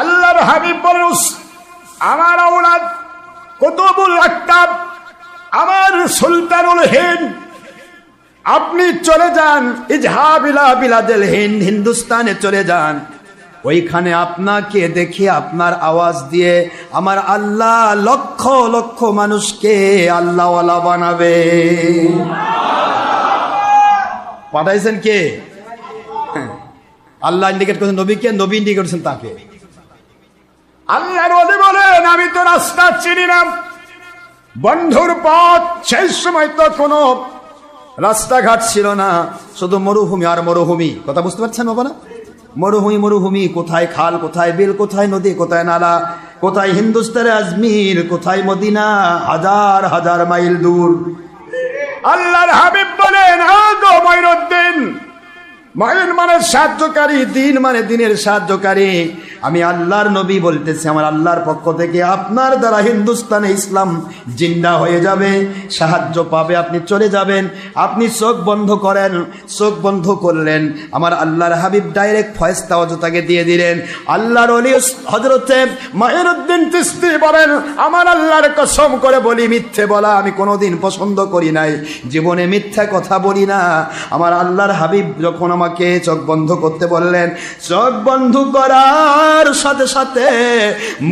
আল্লাহর হাবিব বলেন, আমার আওলাদ কুতুবুল আকতাব, আমার সুলতানুল হিন্দ, আপনি চলে যান ইজহাব ইলা বিলাদিল হিন্দ, হিন্দুস্তানে চলে যান। ওইখানে আপনাকে দেখে আপনার আওয়াজ দিয়ে আমার আল্লাহ লক্ষ লক্ষ মানুষকে আল্লাহওয়ালা বানাবে। পাঠাইছেন কে? আল্লাহ ইন্ডিকেট করেছেন নবীকে, নবী ইন্ডিকেট করেছেন তাকে। আল্লাহর ওলি বলেন, আমি তো রাস্তা চিনি না, বন্ধুর পথ। সেই সময় তো কোনো রাস্তাঘাট ছিল না, শুধু মরুভূমি আর মরুভূমি। কথা বুঝতে পারছেন বাবা না? মরুভূমি মরুভূমি, কোথায় খাল, কোথায় বিল, কোথায় নদী, কোথায় নালা, কোথায় হিন্দুস্তানে আজমির, কোথায় মদিনা, হাজার হাজার মাইল দূর। আল্লাহর হাবিব বলেন, আগো মঈনুদ্দিন, মঈন মানে সাহায্যকারী, দিন মানে দিনের সাহায্যকারী। আমি আল্লাহর নবী বলতেছি, আমার আল্লাহর পক্ষ থেকে আপনার দ্বারা হিন্দুস্তানে ইসলাম জিন্দা হয়ে যাবে, সাহায্য পাবে, আপনি চলে যাবেন। আপনি চোখ বন্ধ করেন। চোখ বন্ধ করলেন, আমার আল্লাহর হাবিব ডাইরেক্ট ফয়সালা তাকে দিয়ে দিলেন। আল্লাহর ওলি হযরতে মঈনুদ্দিন চিশতি বলেন, আমার আল্লাহর কসম করে বলি, মিথ্যে বলা আমি কোনোদিন পছন্দ করি নাই, জীবনে মিথ্যা কথা বলি না। আমার আল্লাহর হাবিব যখন আমাকে চোখ বন্ধ করতে বললেন, চোখ বন্ধ করার সাথে সাথে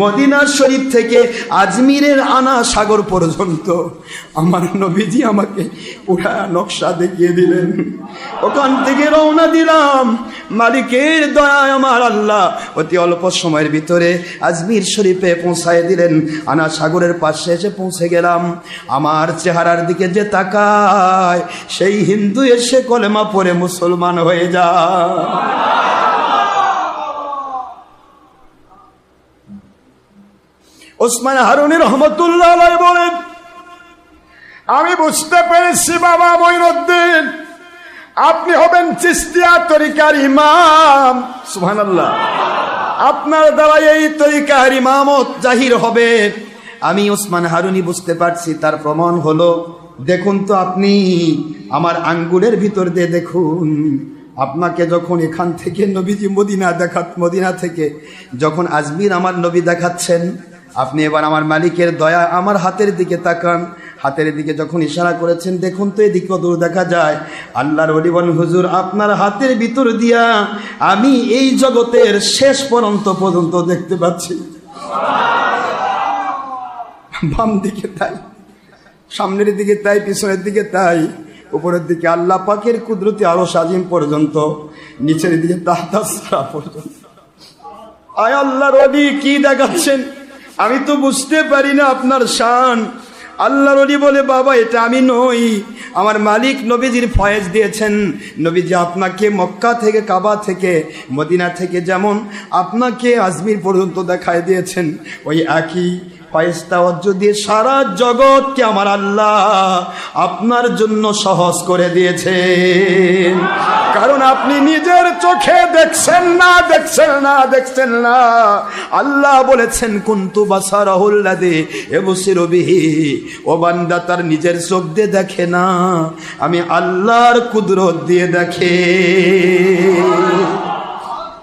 মদিনা শরীফ থেকে আজমিরের আনা সাগর পর্যন্ত আমার নবীজি আমাকে পুরা নকশা দেখিয়ে দিলেন। ওখান থেকে রওনা দিলাম, মালিকের দয়ায় আমার আল্লাহ অতি অল্প সময়ের ভিতরে আজমির শরীফে পৌঁছায় দিলেন। আনা সাগরের পাশে এসে পৌঁছে গেলাম। আমার চেহারার দিকে যে তাকায়, সেই হিন্দু এসে কলেমা পড়ে মুসলমান হয়ে যায়। ওসমান হারুনি রহমতুল্লাহ আলাইহি বলেন, আমি বুঝতে পেরেছি বাবা মঈনুদ্দিন, আপনি হবেন চিশতিয়া তরিকার ইমাম। সুবহানাল্লাহ, আপনার দ্বারা এই তরিকার ইমামত জাহির হবে। আমি ওসমান হারুনি বুঝতে পারছি। তার প্রমাণ হলো, দেখুন তো আপনি আমার আঙ্গুলের ভিতর দিয়ে দেখুন। আপনাকে যখন এখান থেকে নবীজি মদিনা থেকে যখন আজমির আমার নবী দেখাচ্ছেন, আপনি এবার আমার মালিকের দয়া আমার হাতের দিকে তাকান। হাতের দিকে যখন ইশারা করেছেন, দেখুন তো এদিকে দূর দেখা যায়। আল্লাহর ওলি বলেন, হুজুর আপনার হাতের ভিতর দিয়া আমি এই জগতের শেষ পর্যন্ত দেখতে পাচ্ছি। বাম দিকে তাই, সামনের দিকে তাই, পিছনের দিকে তাই, উপরের দিকে আল্লাহ পাকের কুদরতি আরশ আজিম পর্যন্ত, নিচের দিকে তাহতা সারা পর্যন্ত। আয় আল্লাহর ওলি কি দেখাচ্ছেন? আমি তো বুঝতে পারি না আপনার শান। আল্লাহর ওলি বলে, বাবা এটা আমি নই, আমার মালিক নবীজির ফয়েজ দিয়েছেন। নবীজি আপনাকে মক্কা থেকে, কাবা থেকে, মদিনা থেকে যেমন আপনাকে আজমির পর্যন্ত দেখায় দিয়েছেন, ওই একই ফয়েজটা দিয়ে সারা জগৎকে আমার আল্লাহ আপনার জন্য সহজ করে দিয়েছেন। কারণ আপনি নিজের চোখে দেখছেন না। আল্লাহ বলেছেন, কুনতু বাসারাহুল্লাযী ইবসিরু বিহি। ও বান্দা তার নিজের চোখ দিয়ে দেখে না, আমি আল্লাহর কুদরত দিয়ে দেখে।